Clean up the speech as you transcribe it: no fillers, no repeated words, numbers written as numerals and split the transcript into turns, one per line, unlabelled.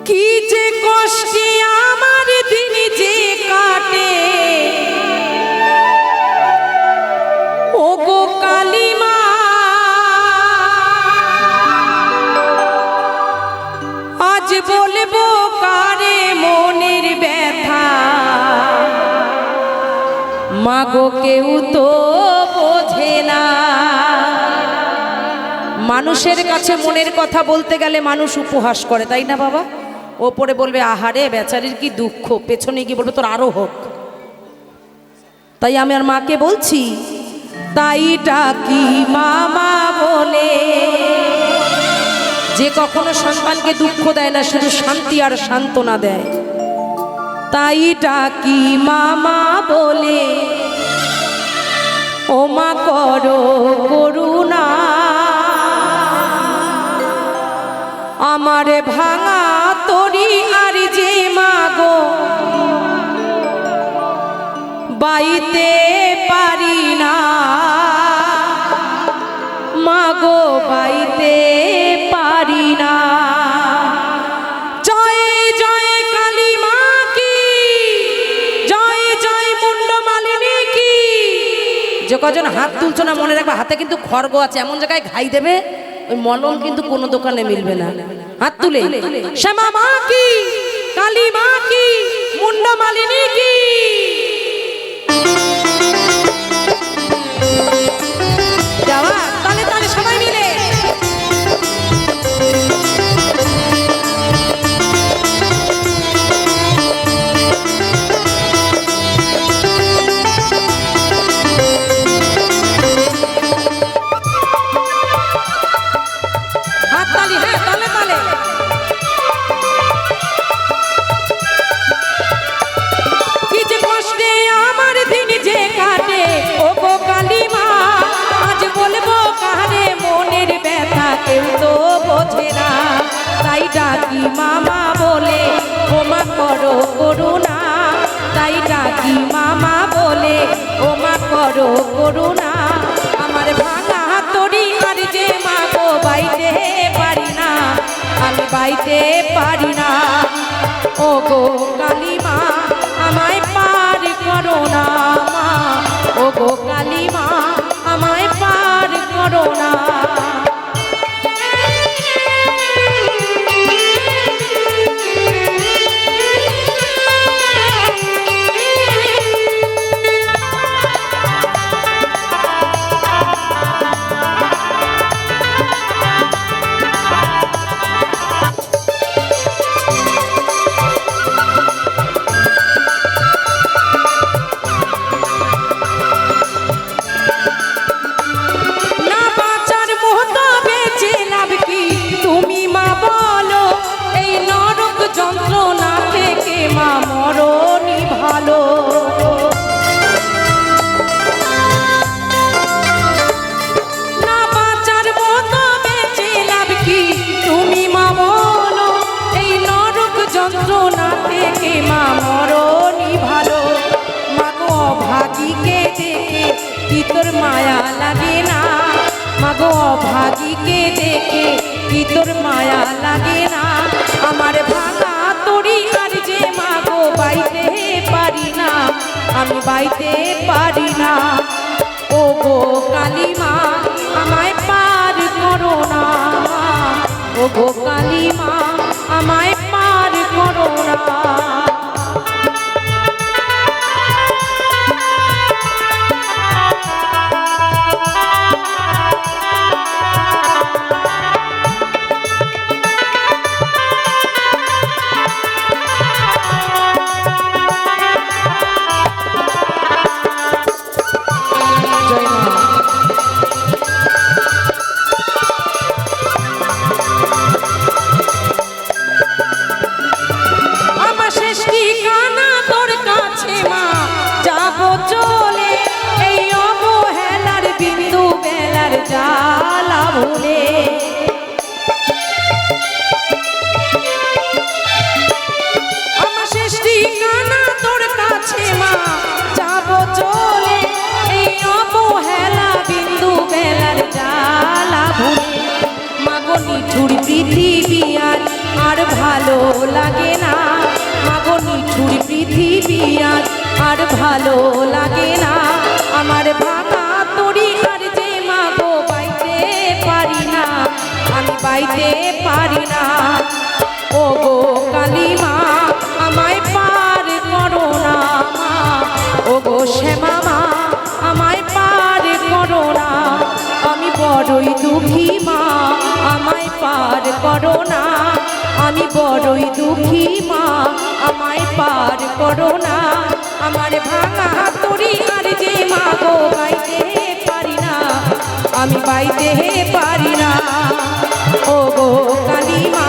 কি যে কষ্টে আমার দিন যে কাটে ও গো কালী মা, আজ বলবো কারে মনের ব্যথা, মা গো কেউ তো বোঝে না। মানুষের কাছে মনের কথা বলতে গেলে মানুষ উপহাস করে, তাই না বাবা? ওপরে বলবে আহারে বেচারির কি দুঃখ, পেছনে গিয়ে বলবে তোর আরো হোক। তাই আমি আর মাকে বলছি, তাইটা কি মামা বলে, যে কখনো সন্তানকে দুঃখ দেয় না, শুধু শান্তি আর সান্ত্বনা দেয়। তাইটা কি মামা বলে, ও মা করো করুণা, আমারে ভাঙা তরি আর যে মাগো বাইতে পারি না, মাগো বাইতে পারি না। জয় জয় কালী মা কি, জয় জয় মুন্ডমালিনী কি। যে কজন হাত তুলছো না মনে রাখবে হাতে কিন্তু খড়গ আছে, এমন জায়গায় ঘাই দেবে ওই মলম কিন্তু কোনো দোকানে মিলবে না। হাত তুলে শ্যামা মা কি, কালী মা কি, মুন্ডমালিনী কি। যাওয়া তালে তালে সবাই মিলে ডাকি মামা বলে, ও মা করো করুণা। তাই ডাকি মামা বলে, ও মা করো করুণা, আমার ভাঙা তরি আর যে মা গো বাইতে পারি না, আমি বাইতে পারি না। ও গো কালী মা আমায় পার করো না, মা ও গো কালী মা আমায় পার করো না। তোর মায়া লাগে না, মাগো অভাগীকে দেখে কি তোর মায়া লাগে না, আমার ভাঙা তরি আর যে মাগো বাইতে পারি না, আমি বাইতে পারি না। ও গো কালী মা আমায় পার করো না, ও গো কালী মা আমায় পার করো না। জ্বালা ভুলে আমার শেষ ঠিকানা তোর কাছে মা, যাব চলে এই অবহেলা বিন্দু বেলার জ্বালা ভুলে। মাগো নিঠুর পৃথিবী আর ভাই ভালো লাগে না, মাগো নিঠুর পৃথিবী আর ভালো লাগে না। আমার ভাঙা তরি আর যে মাগো বাইতে পারি না, আমি বাইতে পারি না। ও গো কালী মা আমায় পার করো না মা, ও গো শ্যামা মা আমায় পার করো না। আমি বড়ই দুঃখী মা আমায় পার করো না, আমি বড়ই দুঃখী মা আমায় পার করো না। আমার ভাঙা তরি আর যে মা গো বাইতে পারি না, আমি বাইতে পারি না। ও গো কালী মা